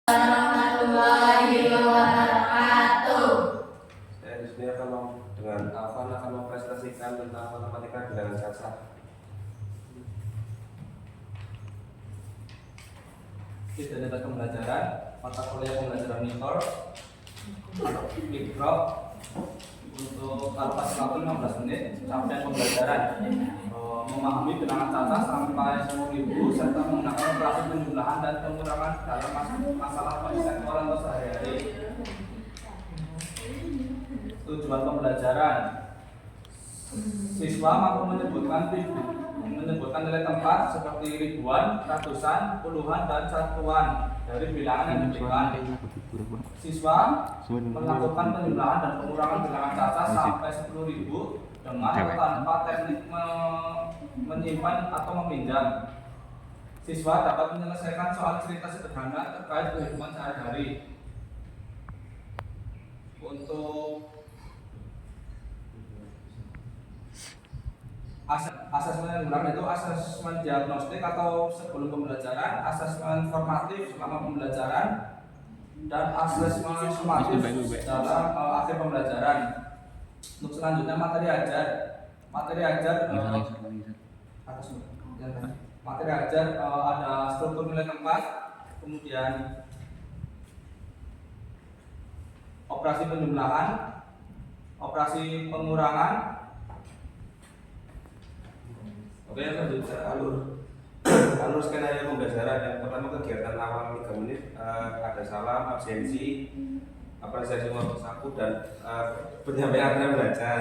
warahmatullahi wabarakatuh. Saya di sini dengan Alvan akan mempresentasikan tentang matematika bilangan kasar. Kita dapat pembelajaran mata kuliah pembelajaran mikro untuk pas waktu 15 menit sampai pembelajaran memahami bilangan cacat sampai 10.000 serta menggunakan operasi penjumlahan dan pengurangan dalam masalah konseksual atau sehari-hari. Tujuan pembelajaran: siswa mampu menyebutkan nilai tempat seperti ribuan, ratusan, puluhan, dan satuan dari bilangan yang diberikan. Siswa melakukan penjumlahan dan pengurangan bilangan cacat sampai 10.000 dengan atau tanpa teknik menyimpan atau meminjam. Siswa dapat menyelesaikan soal cerita sederhana terkait kehidupan sehari-hari. Untuk asesmen yang dilakukan itu asesmen diagnostik atau sebelum pembelajaran, asesmen formatif selama pembelajaran, dan asesmen sumatif dalam akhir pembelajaran. Untuk selanjutnya materi ajar ada struktur nilai tempat, kemudian operasi penjumlahan, operasi pengurangan. Oke, selanjutnya alur skenario pembelajaran. Yang pertama, kegiatan awal 3 menit, ada salam, absensi, apresiasi waktu saku, dan penyampaian aturan belajar.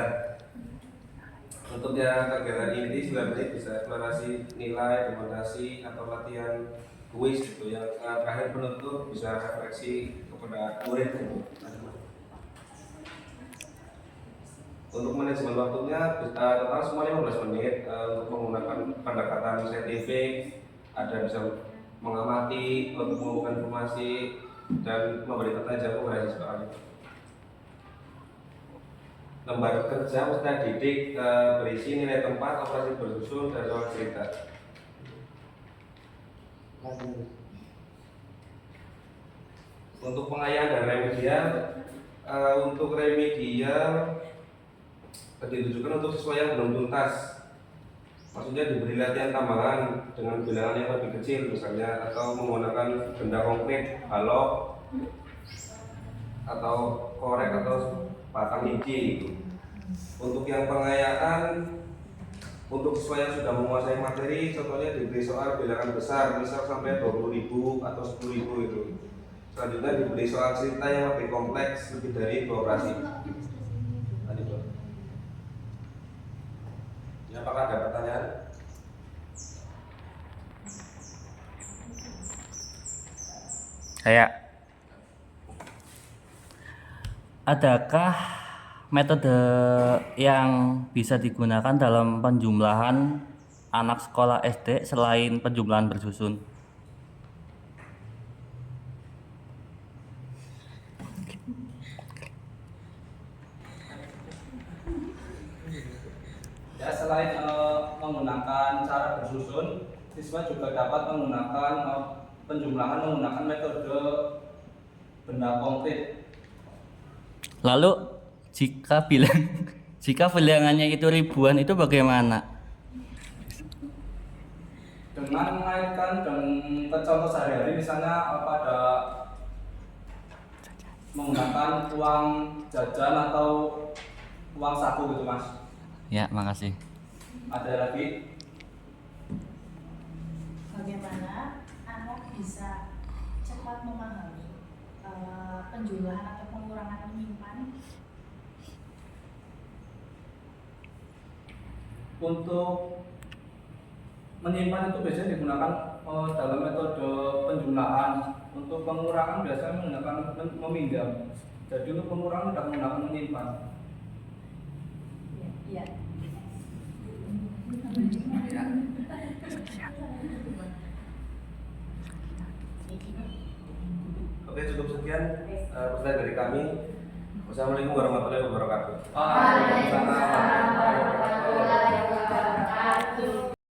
Untuk yang kegiatan inti 9 menit bisa eksplorasi nilai, demonstrasi, atau latihan kuis gitu. Yang terakhir penutup bisa refleksi kepada murid. Untuk manajemen waktunya total semuanya 15 menit untuk menggunakan pendekatan saintifik, ada bisa mengamati, untuk mengumpulkan informasi, dan memberi pertanyaan kepada siswa. Lembar kerja peserta didik berisi nilai tempat, operasi bersusun, dan soal cerita. Untuk pengayaan dan remedial, untuk remedial ditujukan untuk siswa yang belum tuntas, maksudnya diberi latihan tambahan dengan bilangan yang lebih kecil misalnya, atau menggunakan benda konkret, balok atau korek atau batang hiji. Untuk yang pengayaan, untuk siswa yang sudah menguasai materi, contohnya diberi soal bilangan besar, misal sampai 20.000 atau 10.000 itu. Selanjutnya diberi soal cerita yang lebih kompleks, lebih dari 2 operasi. Apakah ada pertanyaan? Adakah metode yang bisa digunakan dalam penjumlahan anak sekolah SD selain penjumlahan bersusun? Ya, selain menggunakan cara bersusun, siswa juga dapat menggunakan penjumlahan menggunakan metode benda konkret. Lalu jika bilangannya itu ribuan, itu bagaimana? Dengan mengaitkan dengan contoh sehari-hari, misalnya pada menggunakan uang jajan atau uang saku gitu, Mas. Ya, makasih. Ada lagi? Bagaimana anak bisa cepat memahami penjumlahan atau pengurangan menyimpan? Untuk menyimpan itu biasanya digunakan dalam metode penjumlahan. Untuk pengurangan biasanya menggunakan meminjam. Jadi untuk pengurangan tidak menggunakan menyimpan. Iya. Oke, cukup sekian pertanyaan dari kami. Wassalamualaikum warahmatullahi wabarakatuh. Waalaikumsalam warahmatullahi wabarakatuh.